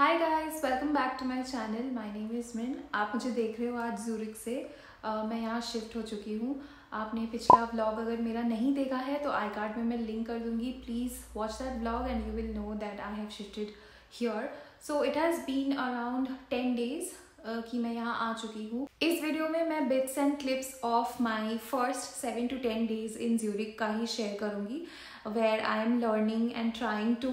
Hi guys, welcome back to my channel. My name is Min. आप मुझे देख रहे हो आज ज़ूरिक से। मैं यहाँ शिफ्ट हो चुकी हूँ। आपने पिछला व्लॉग अगर मेरा नहीं देखा है तो आई कार्ड में मैं लिंक कर दूँगी। Please watch that vlog and you will know that I have shifted here. So it has been around 10 days कि मैं यहाँ आ चुकी हूँ। इस वीडियो में मैं bits and clips of my first 7 to 10 days in Zurich का ही शेयर करूँगी, where I am learning and trying to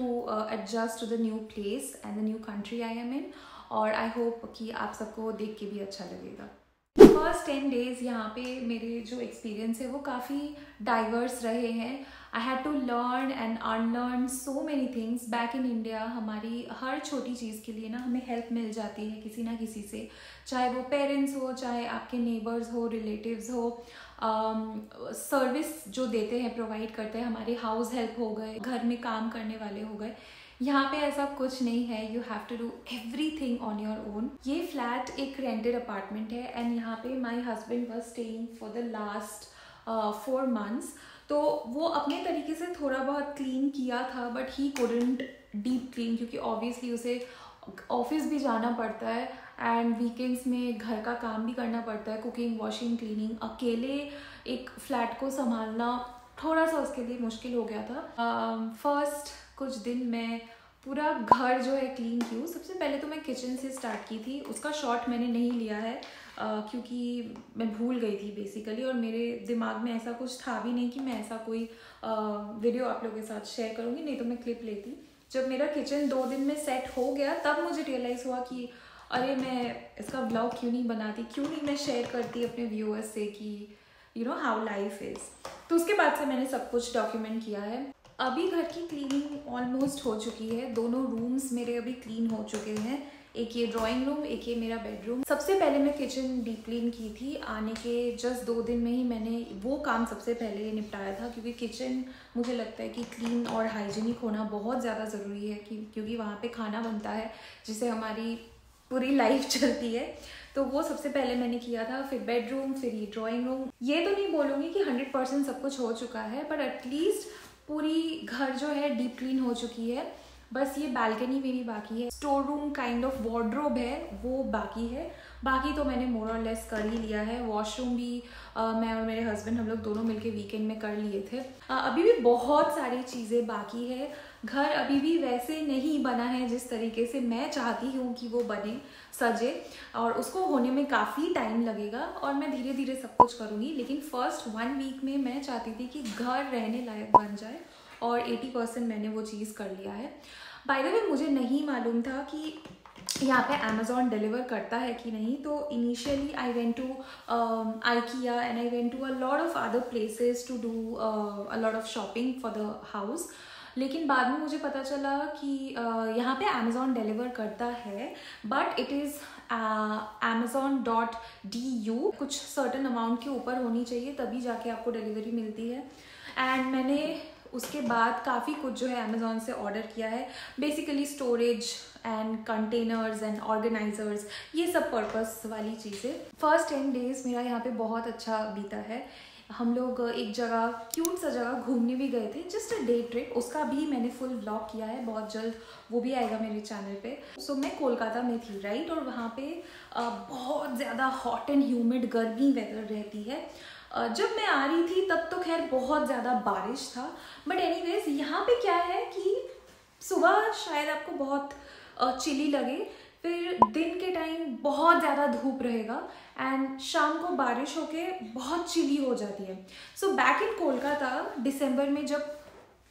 adjust to the new place and the new country I am in. और I hope कि आप सबको देख के भी अच्छा लगेगा। फर्स्ट 10 days यहाँ पे मेरे जो एक्सपीरियंस है वो काफ़ी डाइवर्स रहे हैं। I had to learn and unlearn so many things. Back in India हमारी हर छोटी चीज़ के लिए ना हमें हेल्प मिल जाती है किसी ना किसी से, चाहे वो पेरेंट्स हो, चाहे आपके नेबर्स हो, रिलेटिव्स हो। सर्विस जो देते हैं, प्रोवाइड करते हैं, हमारे हाउस हेल्प हो गए, घर में काम करने वाले हो गए। यहाँ पे ऐसा कुछ नहीं है। You have to do everything on your own. ये फ्लैट एक रेंटेड अपार्टमेंट है एंड यहाँ पे my husband was staying for the last 4 months। तो वो अपने तरीके से थोड़ा बहुत क्लीन किया था, but he couldn't deep clean क्योंकि ऑब्वियसली उसे ऑफिस भी जाना पड़ता है एंड वीकेंड्स में घर का काम भी करना पड़ता है, कुकिंग, वॉशिंग, क्लीनिंग। अकेले एक फ्लैट को संभालना थोड़ा सा उसके लिए मुश्किल हो गया था। फर्स्ट कुछ दिन मैं पूरा घर जो है क्लीन की हूँ। सबसे पहले तो मैं किचन से स्टार्ट की थी। उसका शॉट मैंने नहीं लिया है क्योंकि मैं भूल गई थी बेसिकली, और मेरे दिमाग में ऐसा कुछ था भी नहीं कि मैं ऐसा कोई वीडियो आप लोगों के साथ शेयर करूँगी, नहीं तो मैं क्लिप लेती। जब मेरा किचन 2 दिन में सेट हो गया तब मुझे रियलाइज़ हुआ कि अरे मैं इसका व्लॉग क्यों नहीं बनाती, क्यों नहीं मैं शेयर करती अपने व्यूअर्स से कि you know how life is. तो उसके बाद से मैंने सब कुछ डॉक्यूमेंट किया है। अभी घर की क्लीनिंग ऑलमोस्ट हो चुकी है। दोनों रूम्स मेरे अभी क्लीन हो चुके हैं। एक ये ड्राइंग रूम, एक ये मेरा बेडरूम। सबसे पहले मैं किचन डीप क्लीन की थी। आने के जस्ट 2 दिन में ही मैंने वो काम सबसे पहले निपटाया था, क्योंकि किचन मुझे लगता है कि क्लीन और हाइजीनिक होना बहुत ज़्यादा ज़रूरी है क्योंकि वहाँ पे खाना बनता है जिससे हमारी पूरी लाइफ चलती है। तो वो सबसे पहले मैंने किया था, फिर बेडरूम, फिर ये ड्राइंग रूम। ये तो नहीं बोलूँगी कि 100% सब कुछ हो चुका है, बट एटलीस्ट पूरी घर जो है डीप क्लीन हो चुकी है। बस ये बालकनी मेरी बाकी है। Store room kind of wardrobe है वो बाकी है। बाकी तो मैंने मोर और लेस कर ही लिया है। वॉशरूम भी मैं और मेरे हस्बैंड हम लोग दोनों मिलके वीकेंड में कर लिए थे। अभी भी बहुत सारी चीज़ें बाकी है। घर अभी भी वैसे नहीं बना है जिस तरीके से मैं चाहती हूँ कि वो बने, सजे, और उसको होने में काफ़ी टाइम लगेगा और मैं धीरे धीरे सब कुछ करूँगी। लेकिन फर्स्ट 1 week में मैं चाहती थी कि घर रहने लायक बन जाए और 80% मैंने वो चीज़ कर लिया है। बाय द वे, मुझे नहीं मालूम था कि यहाँ पे अमेज़ॉन डिलीवर करता है कि नहीं। तो initially I went to IKEA and I went to a lot of other places to do a lot of shopping for the house. लेकिन बाद में मुझे पता चला कि यहाँ पे अमेज़ॉन डिलीवर करता है, बट इट इज़ amazon.du। कुछ सर्टन अमाउंट के ऊपर होनी चाहिए तभी जाके आपको डिलीवरी मिलती है। एंड मैंने उसके बाद काफ़ी कुछ जो है अमेज़ॉन से ऑर्डर किया है। Basically storage and containers and organisers, ये सब पर्पस वाली चीज़ें। फर्स्ट 10 days मेरा यहाँ पे बहुत अच्छा बीता है। हम लोग एक जगह, क्यूट सा जगह घूमने भी गए थे, जस्ट अ डे ट्रिप। उसका भी मैंने फुल व्लॉग किया है, बहुत जल्द वो भी आएगा मेरे चैनल पे। सो मैं कोलकाता में थी, राइट, और वहाँ पे बहुत ज़्यादा हॉट एंड ह्यूमिड गर्मी वेदर रहती है। जब मैं आ रही थी तब तो खैर बहुत ज़्यादा बारिश था, बट एनीवेज यहाँ पे क्या है कि सुबह शायद आपको बहुत चिली लगे, फिर दिन के टाइम बहुत ज़्यादा धूप रहेगा एंड शाम को बारिश होके बहुत चिली हो जाती है। सो बैक इन कोलकाता दिसंबर में जब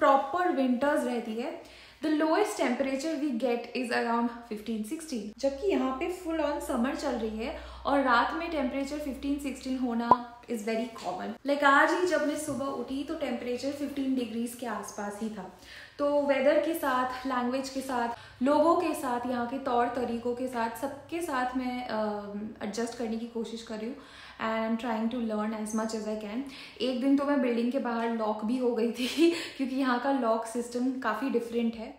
प्रॉपर विंटर्स रहती है, the lowest temperature we get is around 15-16, जबकि यहाँ पे फुल ऑन समर चल रही है और रात में टेम्परेचर 15-16 होना इज़ वेरी कॉमन। लाइक आज ही जब मैं सुबह उठी तो टेम्परेचर 15 डिग्रीज के आसपास ही था। तो वेदर के साथ, लैंग्वेज के साथ, लोगों के साथ, यहाँ के तौर तरीकों के साथ, सबके साथ मैं एडजस्ट करने की कोशिश कर रही हूँ and I am trying to learn as much as I can. एक दिन तो मैं बिल्डिंग के बाहर लॉक भी हो गई थी क्योंकि यहाँ का लॉक सिस्टम काफ़ी डिफरेंट है।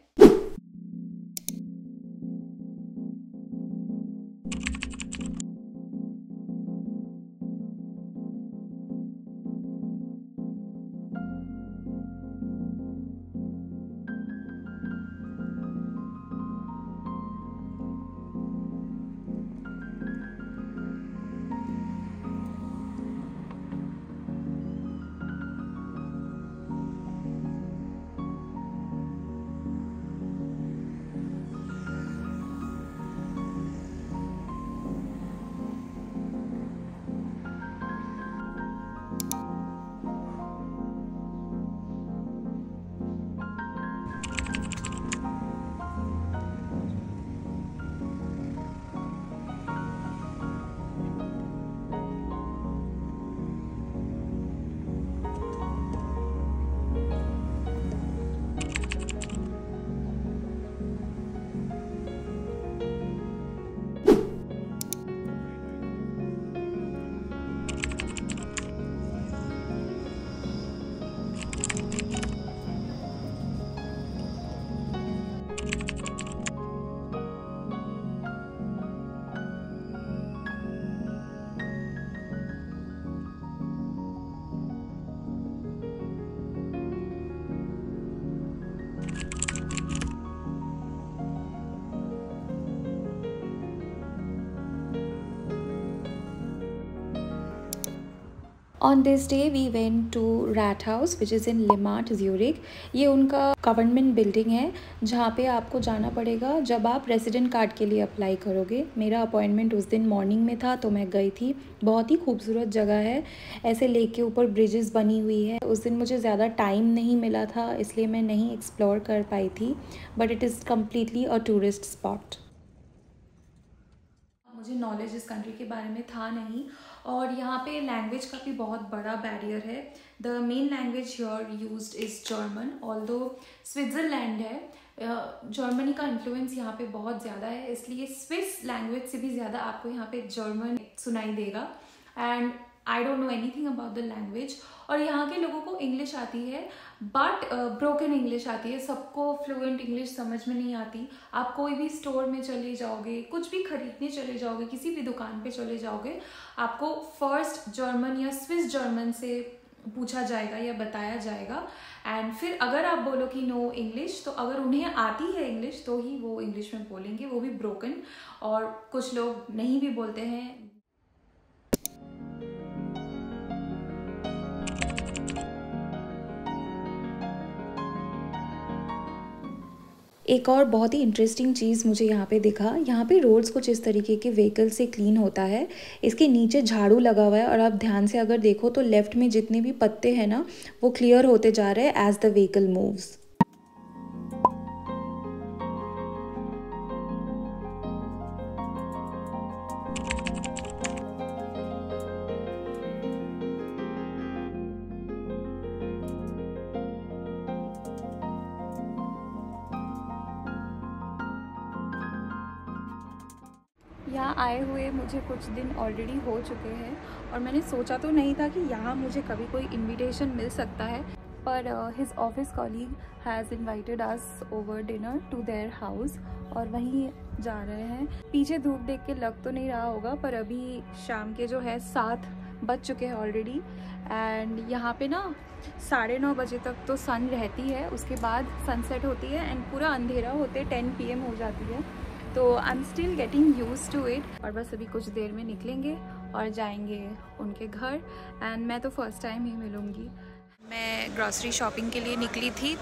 On this day we went to Rathaus which is in Limmat, Zurich। ये उनका गवर्नमेंट बिल्डिंग है जहाँ पे आपको जाना पड़ेगा जब आप रेसिडेंट कार्ड के लिए अप्लाई करोगे। मेरा अपॉइंटमेंट उस दिन मॉर्निंग में था तो मैं गई थी। बहुत ही खूबसूरत जगह है, ऐसे लेक के ऊपर ब्रिजेस बनी हुई है। उस दिन मुझे ज़्यादा टाइम नहीं मिला था इसलिए मैं नहीं एक्सप्लोर कर पाई थी, but it is completely a tourist spot. मुझे नॉलेज इस कंट्री के बारे में था नहीं, और यहाँ पे लैंग्वेज का भी बहुत बड़ा बैरियर है। The main language here used is German. Although Switzerland है, जर्मनी का इन्फ्लुएंस यहाँ पे बहुत ज़्यादा है, इसलिए स्विस लैंग्वेज से भी ज़्यादा आपको यहाँ पे जर्मन सुनाई देगा। And I don't know anything about the language. और यहाँ के लोगों को इंग्लिश आती है बट ब्रोकन इंग्लिश आती है, सबको फ्लुएंट इंग्लिश समझ में नहीं आती। आप कोई भी स्टोर में चले जाओगे, कुछ भी खरीदने चले जाओगे, किसी भी दुकान पे चले जाओगे, आपको फर्स्ट जर्मन या स्विस जर्मन से पूछा जाएगा या बताया जाएगा। एंड फिर अगर आप बोलो कि नो इंग्लिश, तो अगर उन्हें आती है इंग्लिश तो ही वो इंग्लिश में बोलेंगे, वो भी ब्रोकन। और कुछ लोग नहीं भी बोलते हैं। एक और बहुत ही इंटरेस्टिंग चीज़ मुझे यहाँ पे दिखा, यहाँ पे रोड्स कुछ इस तरीके के व्हीकल से क्लीन होता है। इसके नीचे झाड़ू लगा हुआ है और आप ध्यान से अगर देखो तो लेफ़्ट में जितने भी पत्ते हैं ना वो क्लियर होते जा रहे हैं एज द व्हीकल मूव्स। यहाँ आए हुए मुझे कुछ दिन ऑलरेडी हो चुके हैं और मैंने सोचा तो नहीं था कि यहाँ मुझे कभी कोई इनविटेशन मिल सकता है, पर his office colleague has invited us over dinner to their house और वहीं जा रहे हैं। पीछे धूप देख के लग तो नहीं रहा होगा, पर अभी शाम के जो है 7 बज चुके हैं ऑलरेडी। एंड यहाँ पे ना 9:30 बजे तक तो सन रहती है, उसके बाद सनसेट होती है एंड पूरा अंधेरा होते 10 PM हो जाती है। तो I am still getting used to it. और बस अभी कुछ देर में निकलेंगे और जाएंगे उनके घर। एंड मैं तो फर्स्ट टाइम ही मिलूँगी। मैं ग्रॉसरी शॉपिंग के लिए निकली थी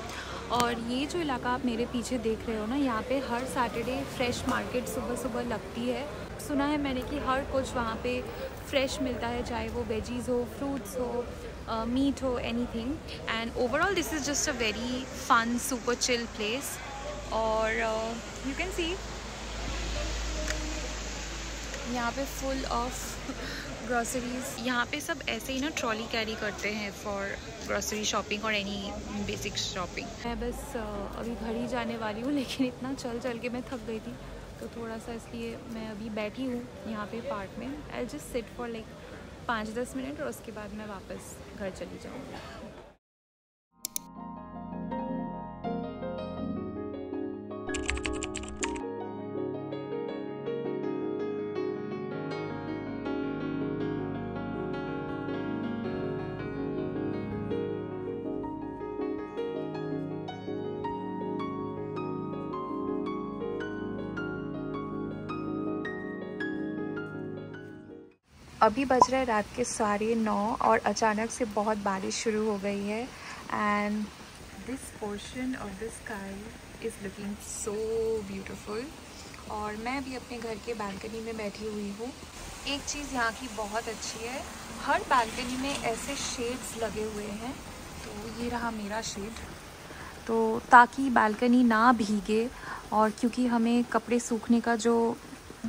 और ये जो इलाका आप मेरे पीछे देख रहे हो ना, यहाँ पे हर सैटरडे फ्रेश मार्केट सुबह सुबह लगती है। सुना है मैंने कि हर कुछ वहाँ पे फ्रेश मिलता है, चाहे वो वेजीज़ हो, फ्रूट्स हो, मीट हो, anything. And overall this is just a very fun super chill place. और यू कैन सी यहाँ पे फुल ऑफ ग्रॉसरीज। यहाँ पे सब ऐसे ही ना ट्रॉली कैरी करते हैं फॉर ग्रॉसरी शॉपिंग और एनी बेसिक शॉपिंग। मैं बस अभी घर ही जाने वाली हूँ, लेकिन इतना चल चल के मैं थक गई थी तो थोड़ा सा इसलिए मैं अभी बैठी हूँ यहाँ पे पार्क में। I just sit for like 5-10 minute और उसके बाद मैं वापस घर चली जाऊँगी। अभी बज रहा है रात के 9:30 और अचानक से बहुत बारिश शुरू हो गई है। And this portion of the sky is looking so beautiful. और मैं भी अपने घर के बालकनी में बैठी हुई हूँ। एक चीज़ यहाँ की बहुत अच्छी है, हर बालकनी में ऐसे शेड्स लगे हुए हैं। तो ये रहा मेरा शेड, तो ताकि बालकनी ना भीगे, और क्योंकि हमें कपड़े सूखने का जो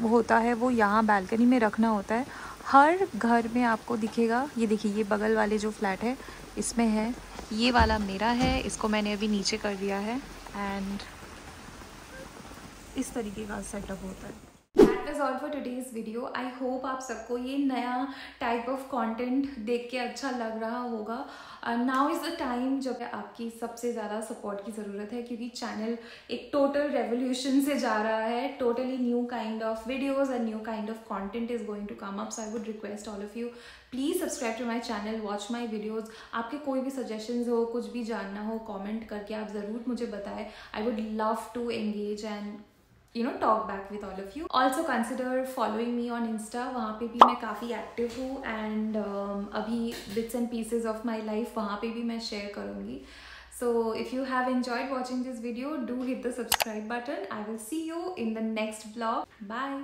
होता है वो यहाँ बालकनी में रखना होता है। हर घर में आपको दिखेगा। ये देखिए, ये बगल वाले जो फ्लैट है इसमें है, ये वाला मेरा है, इसको मैंने अभी नीचे कर दिया है। एंड इस तरीके का सेटअप होता है। That is all for today's video. I hope आप सबको ये नया टाइप ऑफ कंटेंट देख के अच्छा लग रहा होगा. नाउ इज़ द टाइम जब आपकी सबसे ज़्यादा सपोर्ट की ज़रूरत है, क्योंकि चैनल एक टोटल रेवोल्यूशन से जा रहा है. Totally new kind of videos and new kind of content is going to come up. So I would request all of you, please subscribe to my channel, watch my videos. आपके कोई भी suggestions हो, कुछ भी जानना हो, comment करके आप ज़रूर मुझे बताएं. I would love to engage and talk back with all of you. Also consider following me on Insta. वहाँ पे भी मैं काफ़ी एक्टिव हूँ एंड अभी bits and pieces of my life वहाँ पे भी मैं शेयर करूँगी. So if you have enjoyed watching this video, do hit the subscribe button. I will see you in the next vlog. Bye.